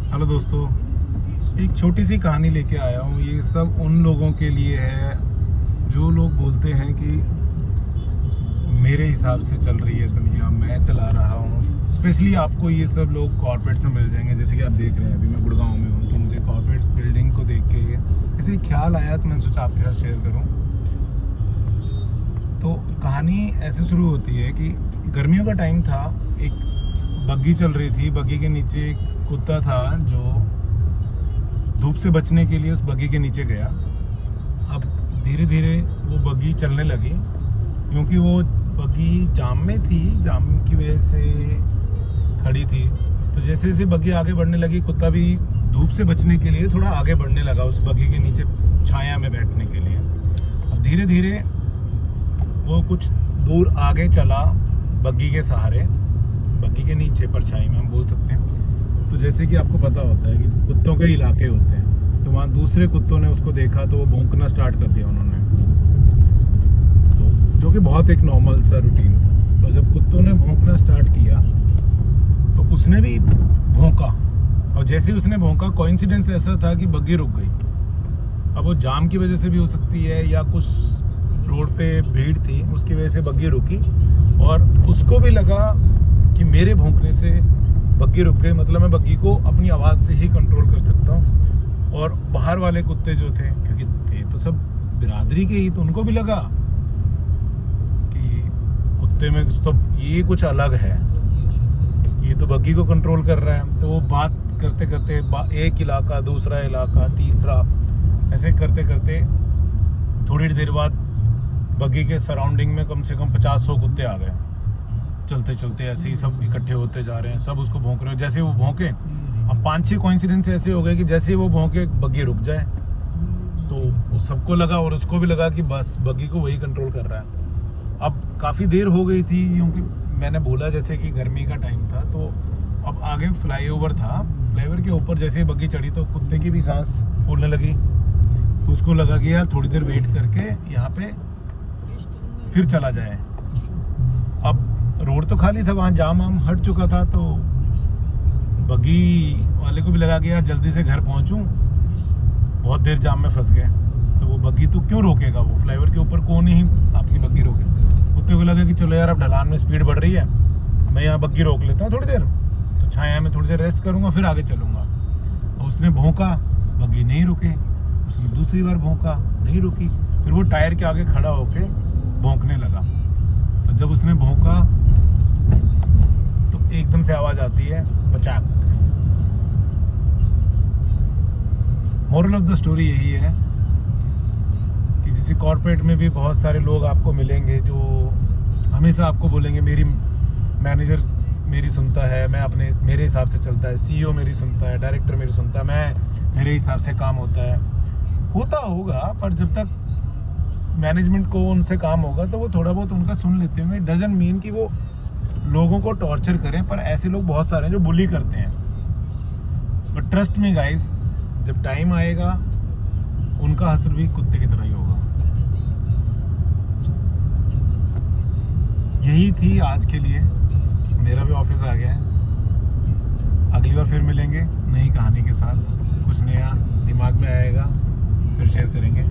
Hello दोस्तों, एक छोटी सी कहानी लेके आया हूँ। ये सब उन लोगों के लिए है जो लोग बोलते हैं कि मेरे हिसाब से चल रही है दुनिया, मैं चला रहा हूँ। स्पेशली आपको ये सब लोग कॉर्पोरेट्स में मिल जाएंगे। जैसे कि आप देख रहे हैं, अभी मैं गुड़गांव में हूँ, तो मुझे कॉर्पोरेट्स बिल्डिंग को देख के ऐसे ही ख्याल आया, तो मैंने सोचा आपके साथ शेयर करूँ। तो कहानी ऐसे शुरू होती है कि गर्मियों का टाइम था, एक बग्गी चल रही थी। बग्गी के नीचे एक कुत्ता था जो धूप से बचने के लिए उस बग्गी के नीचे गया। अब धीरे धीरे वो बग्गी चलने लगी, क्योंकि वो बग्गी जाम में थी, जाम की वजह से खड़ी थी। तो जैसे जैसे बग्गी आगे बढ़ने लगी, कुत्ता भी धूप से बचने के लिए थोड़ा आगे बढ़ने लगा उस बग्गी के नीचे छाया में बैठने के लिए। अब धीरे धीरे वो कुछ दूर आगे चला बग्गी के सहारे, बग्गी के नीचे परछाई में हम बोल सकते हैं। तो जैसे कि आपको पता होता है कि कुत्तों के इलाके होते हैं, तो वहाँ दूसरे कुत्तों ने उसको देखा तो वो भौंकना स्टार्ट कर दिया उन्होंने, तो जो कि बहुत एक नॉर्मल सा रूटीन था। तो जब कुत्तों ने भौंकना स्टार्ट किया तो उसने भी भौंका, और जैसे ही उसने भौंका, कोइंसिडेंस ऐसा था कि बग्गी रुक गई। अब वो जाम की वजह से भी हो सकती है, या कुछ रोड पे भीड़ थी उसकी वजह से बग्गी रुकी, और उसको भी लगा कि मेरे भौंकने से बग्गी रुक गई, मतलब मैं बग्गी को अपनी आवाज़ से ही कंट्रोल कर सकता हूँ। और बाहर वाले कुत्ते जो थे, क्योंकि थे तो सब बिरादरी के ही, तो उनको भी लगा कि कुत्ते में तो ये कुछ अलग है, ये तो बग्गी को कंट्रोल कर रहा है। तो वो बात करते करते एक इलाका, दूसरा इलाका, तीसरा, ऐसे करते करते थोड़ी देर बाद बग्गी के सराउंडिंग में कम से कम 50-100 कुत्ते आ गए। चलते चलते ऐसे ही सब इकट्ठे होते जा रहे हैं, सब उसको भौंक रहे हैं। जैसे वो भौंके, अब 5-6 कोइंसिडेंस ऐसे हो गए कि जैसे वो भौंके बग्गी रुक जाए। तो सबको लगा, और उसको भी लगा कि बस बग्गी को वही कंट्रोल कर रहा है। अब काफ़ी देर हो गई थी, क्योंकि मैंने बोला जैसे कि गर्मी का टाइम था, तो अब आगे फ्लाईओवर था। फ्लाईओवर के ऊपर जैसे ही बग्गी चढ़ी तो कुत्ते की भी सांस फूलने लगी। तो उसको लगा कि यार थोड़ी देर वेट करके यहाँ पे फिर चला जाए। अब रोड तो खाली था, वहाँ जाम वाम हट चुका था, तो बग्गी वाले को भी लगा कि यार जल्दी से घर पहुँचूँ, बहुत देर जाम में फंस गए। तो वो बग्गी तो क्यों रोकेगा, वो फ्लाईओवर के ऊपर कौन ही अपनी बग्गी रोके। कुत्ते को लगा कि चलो यार अब ढलान में स्पीड बढ़ रही है, मैं यहाँ बग्गी रोक लेता हूँ थोड़ी देर, तो छाया में थोड़ी देर रेस्ट करूँगा, फिर आगे चलूँगा। और उसने भौंका, बग्गी नहीं रुके। उसने दूसरी बार भौंका, नहीं रुकी। फिर वो टायर के आगे खड़ा होके भौंकने लगा। तो जब उसने भौंका तो एकदम से आवाज आती है पचाक। मोरल ऑफ द स्टोरी यही है कि जैसे कॉर्पोरेट में भी बहुत सारे लोग आपको मिलेंगे जो हमेशा आपको बोलेंगे मेरी मैनेजर मेरी सुनता है, मैं अपने मेरे हिसाब से चलता है, सीईओ मेरी सुनता है, डायरेक्टर मेरी सुनता है, मैं मेरे हिसाब से काम होता होगा। पर जब तक मैनेजमेंट को उनसे काम होगा तो वो थोड़ा बहुत उनका सुन लेते होंगे। डजंट मीन कि वो लोगों को टॉर्चर करें, पर ऐसे लोग बहुत सारे हैं जो बुली करते हैं। बट ट्रस्ट मी गाइस, जब टाइम आएगा उनका हश्र भी कुत्ते की तरह ही होगा। यही थी आज के लिए, मेरा भी ऑफिस आ गया है। अगली बार फिर मिलेंगे नई कहानी के साथ, कुछ नया दिमाग में आएगा फिर शेयर करेंगे।